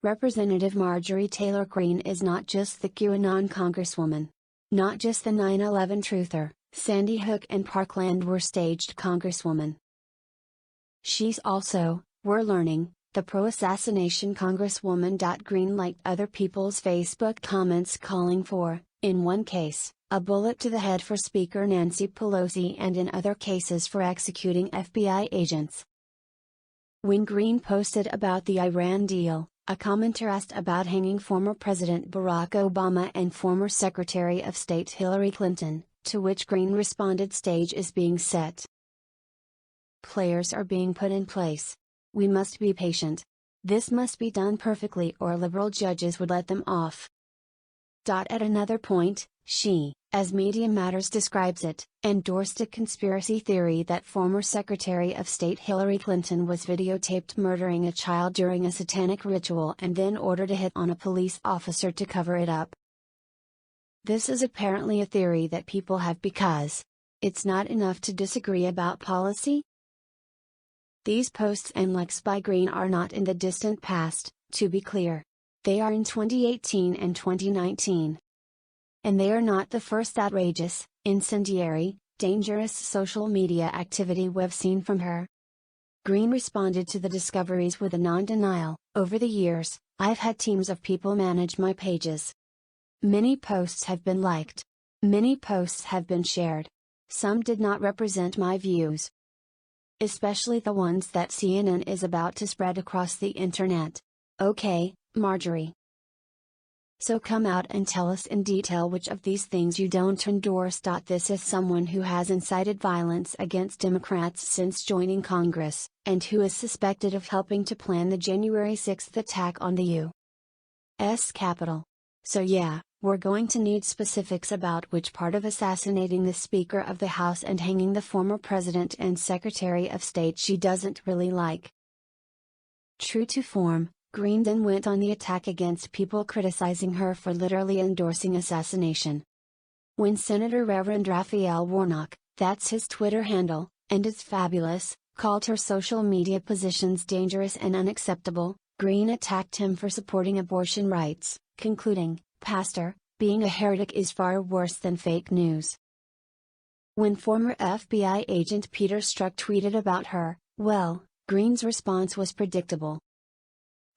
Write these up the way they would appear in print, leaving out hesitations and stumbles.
Representative Marjorie Taylor Greene is not just the QAnon congresswoman. Not just the 9/11 truther, Sandy Hook and Parkland were staged congresswoman. She's also, we're learning, the pro-assassination congresswoman. Greene liked other people's Facebook comments calling for, in one case, a bullet to the head for Speaker Nancy Pelosi, and in other cases for executing FBI agents. When Greene posted about the Iran deal, a commenter asked about hanging former President Barack Obama and former Secretary of State Hillary Clinton, to which Greene responded, "Stage is being set. Players are being put in place. We must be patient. This must be done perfectly or liberal judges would let them off." At another point, she, as Media Matters describes it, endorsed a conspiracy theory that former Secretary of State Hillary Clinton was videotaped murdering a child during a satanic ritual and then ordered a hit on a police officer to cover it up. This is apparently a theory that people have because it's not enough to disagree about policy. These posts and likes by Greene are not in the distant past, to be clear. They are in 2018 and 2019. And they are not the first outrageous, incendiary, dangerous social media activity we've seen from her. Greene responded to the discoveries with a non-denial. "Over the years, I've had teams of people manage my pages. Many posts have been liked. Many posts have been shared. Some did not represent my views. Especially the ones that CNN is about to spread across the internet. Okay, Marjorie. So come out and tell us in detail which of these things you don't endorse." This is someone who has incited violence against Democrats since joining Congress, and who is suspected of helping to plan the January 6th attack on the U.S. Capitol. So yeah, we're going to need specifics about which part of assassinating the Speaker of the House and hanging the former President and Secretary of State she doesn't really like. True to form, Greene then went on the attack against people criticizing her for literally endorsing assassination. When Senator Reverend Raphael Warnock, that's his Twitter handle, and it's fabulous, called her social media positions dangerous and unacceptable, Greene attacked him for supporting abortion rights, concluding, "Pastor, being a heretic is far worse than fake news." When former FBI agent Peter Strzok tweeted about her, well, Greene's response was predictable.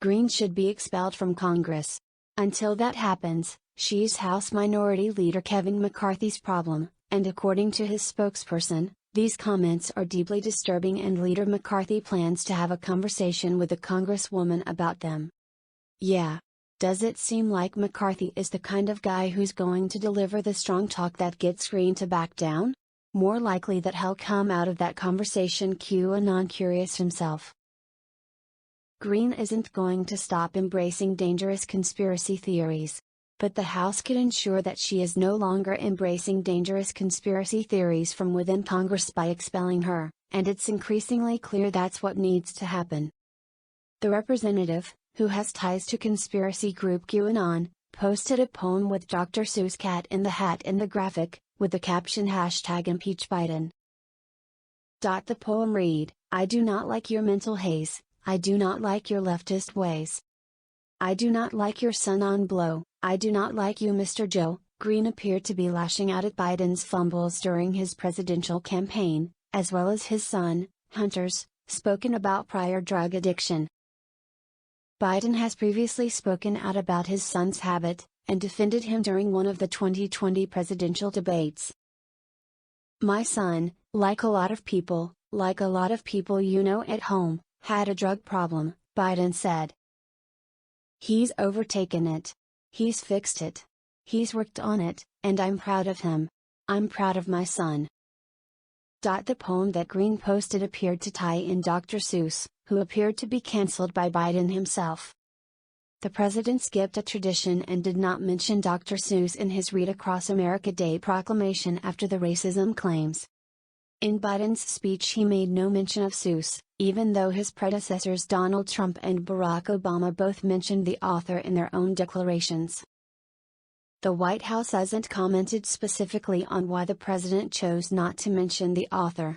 Greene should be expelled from Congress. Until that happens, she's House Minority Leader Kevin McCarthy's problem, and according to his spokesperson, these comments are deeply disturbing and Leader McCarthy plans to have a conversation with the Congresswoman about them. Yeah. Does it seem like McCarthy is the kind of guy who's going to deliver the strong talk that gets Greene to back down? More likely that he'll come out of that conversation QAnon curious himself. Greene isn't going to stop embracing dangerous conspiracy theories. But the House could ensure that she is no longer embracing dangerous conspiracy theories from within Congress by expelling her, and it's increasingly clear that's what needs to happen. The representative, who has ties to conspiracy group QAnon, posted a poem with Dr. Seuss Cat in the Hat in the graphic, with the caption #ImpeachBiden. The poem read, "I do not like your mental haze, I do not like your leftist ways. I do not like your son on blow, I do not like you Mr. Joe." Greene appeared to be lashing out at Biden's fumbles during his presidential campaign, as well as his son, Hunter's, spoken about prior drug addiction. Biden has previously spoken out about his son's habit, and defended him during one of the 2020 presidential debates. "My son, like a lot of people you know at home, had a drug problem," Biden said. "He's overtaken it. He's fixed it. He's worked on it, and I'm proud of him. I'm proud of my son." The poem that Greene posted appeared to tie in Dr. Seuss, who appeared to be cancelled by Biden himself. The president skipped a tradition and did not mention Dr. Seuss in his Read Across America Day proclamation after the racism claims. In Biden's speech he made no mention of Seuss, even though his predecessors Donald Trump and Barack Obama both mentioned the author in their own declarations. The White House hasn't commented specifically on why the president chose not to mention the author.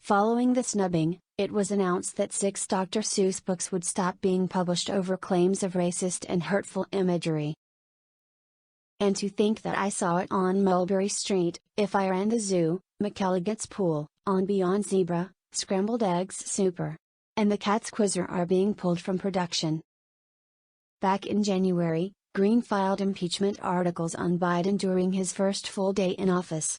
Following the snubbing, It was announced that 6 Dr. Seuss books would stop being published over claims of racist and hurtful imagery. And to think that I saw it on Mulberry Street, If I Ran the Zoo, McElligot's Pool, on Beyond Zebra, Scrambled Eggs Super, and The Cat's Quizzer are being pulled from production. Back in January, Greene filed impeachment articles on Biden during his first full day in office.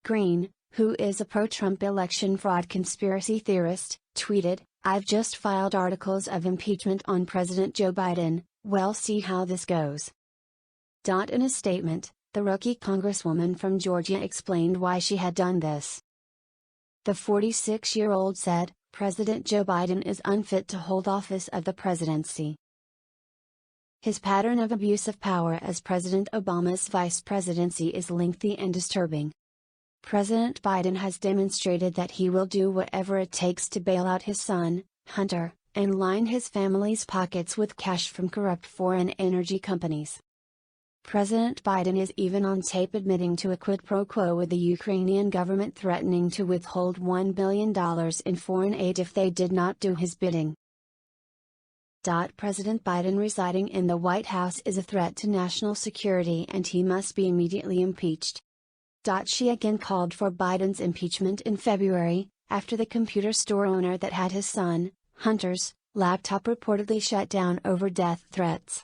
Greene, who is a pro-Trump election fraud conspiracy theorist, tweeted, "I've just filed articles of impeachment on President Joe Biden, we'll see how this goes." In a statement, the rookie congresswoman from Georgia explained why she had done this. The 46-year-old said, "President Joe Biden is unfit to hold office of the presidency. His pattern of abuse of power as President Obama's vice presidency is lengthy and disturbing. President Biden has demonstrated that he will do whatever it takes to bail out his son, Hunter, and line his family's pockets with cash from corrupt foreign energy companies. President Biden is even on tape admitting to a quid pro quo with the Ukrainian government, threatening to withhold $1 billion in foreign aid if they did not do his bidding." President Biden residing in the White House is a threat to national security and he must be immediately impeached. She again called for Biden's impeachment in February, after the computer store owner that had his son, Hunter's, laptop reportedly shut down over death threats.